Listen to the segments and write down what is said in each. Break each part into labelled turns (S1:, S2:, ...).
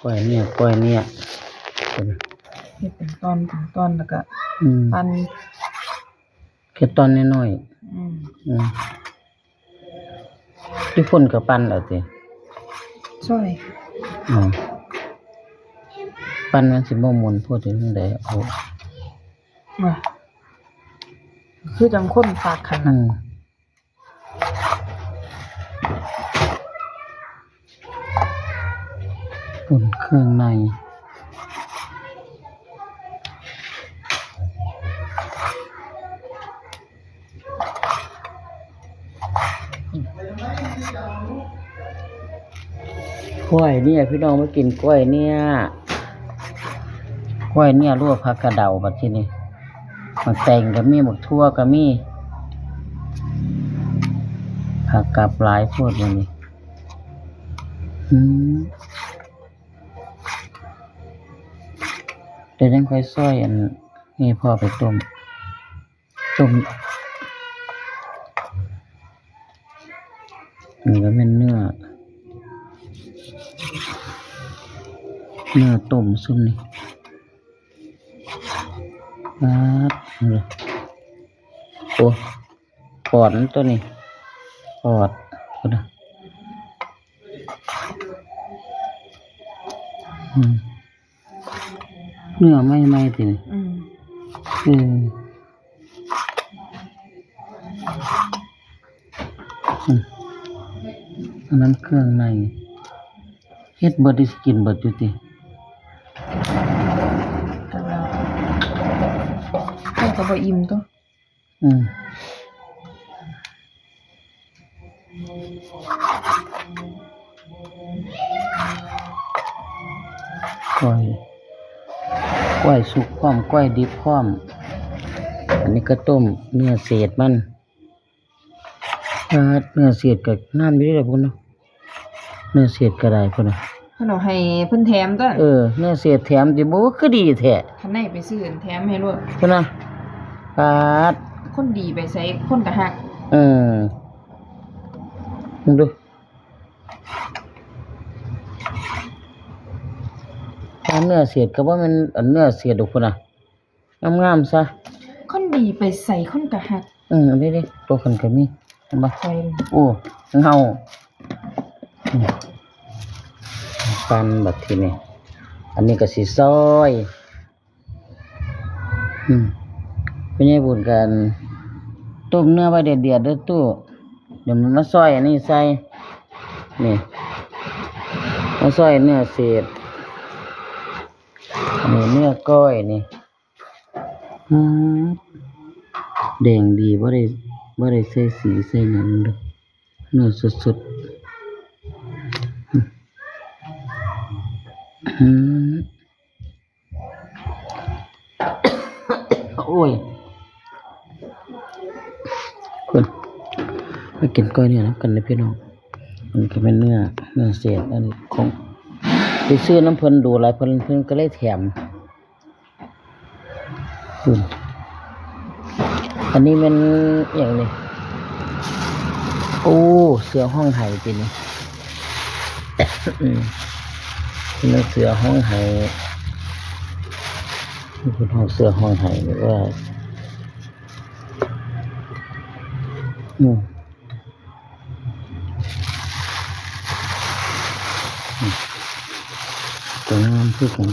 S1: ก้อยเนี่ยก้อยเนี่ย
S2: เฮ็ดเป็นตอนแล้วก็ปั้น
S1: แค่ตอนน้อยๆที่พ่นกับปั้นแล้วสิ
S2: ช่วย
S1: ปั้นมันสิบ่ม่วนพูดถึงจังได๋เอา
S2: ว่าคือจังคนฝากขัน
S1: ต้นเครื่องในกล้วยเนี่ยพี่น้องมากินกล้วยเนี่ยกล้วยเนี่ยลวกผักกระเดาบัดทีนี้มันแตงก็มีหมกทั่วก็มีผักกับหลายพวกอย่างนี้เดี๋ยวยังค่อยซอยอันนี้พ่อไปต้มนี่ก็เป็นเนื้อต้มซุ่มนี่โอ้ปอดตัวนี้ปอดก็ได้เนื้อไม่ติอันนั้นเครื่องในเฮ็ดเบิดได้กินเบิดอยู่ติ
S2: ให้ก็บ่อิ่มตัว
S1: ก้อยสุกพร้อมก้อยดิบพร้อมอันนี้ก็ต้มเนื้อเศษมันเนื้อเศษก็น้ำอยู่ได้พุ่นเนาะเนื้อเศษก็ได้พุ่นน่ะ
S2: เพิ่นเอาให้เพิ่นแถมตัว
S1: เนื้อเศษแถมสิบ่คือดีแท้
S2: คันไหนไปซื้อแถมให้โลด
S1: พุ่นน่ะ
S2: คนดีไปใส่คนก็ฮัก
S1: ดูเนื้อเศษก็ว่ามันเนื้อเศษดอกพุ่นน่ะงามๆซะ
S2: คนดีไปใส่คนก็ฮัก
S1: ดิตัวคนก็มีเห็นบ่
S2: ใส่
S1: โอ้เงาปั้นบัดทีนี้อันนี้ก็สิซอยเป็นไงบุญกันต้มเนื้อไว้เดือดเด้อตู้เดี๋ยวมันมาซอยอันนี้ใส่นี่มาซอยเนื้อเศษนี่เนื้อก้อยนี่แดงดีบ่ได้ใส่สีใส่หยังเด้อเนื้อสดๆโอ้ยคุณมากินก้อยเนี่ยนะกันเลยพี่น้องมันก็เป็นเนื้อเศษอันนี้ของไปซื้อน้ำเพิ่นดูหลายเพิ่นก็เลยแถมอันนี้มันอย่างนี้โอ้เสือห้องไห้ปีนี้นี่เสือห้องไห้คุณห้องเสือห้องไห้หรือว่าตัวงามที่กัน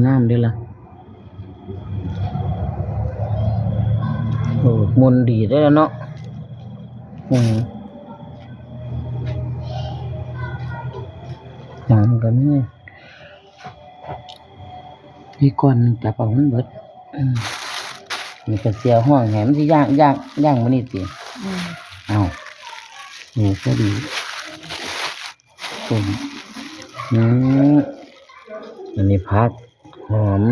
S1: งามด้วยล่ะโอ้มนดีได้แล้วเนาะหอมกันนี่ก่อนจับเอามันเบิดนี่ก็เสียห้องแหมที่ย่างมันนี่สิเอานี่ก็ดีอันนี้พักหอม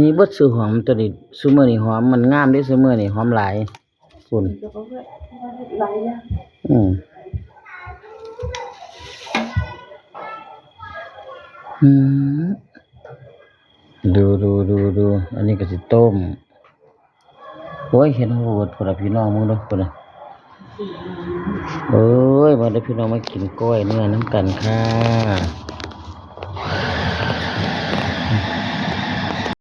S1: นี่บดสูหอมตัวนี้ซูเมอร์นี่หอมมันงามด้วยซูเมอร์นี่หอมหลายฝุ่นดูอันนี้ก็สิต้ม โอ้ยเห็นหูดพุ่นล่ะพี่น้องมึงเด้อพุ่นน่ะเอ้ยมาเด้อพี่น้องมากินกล้วยเนื้อน้ำกันค่ะ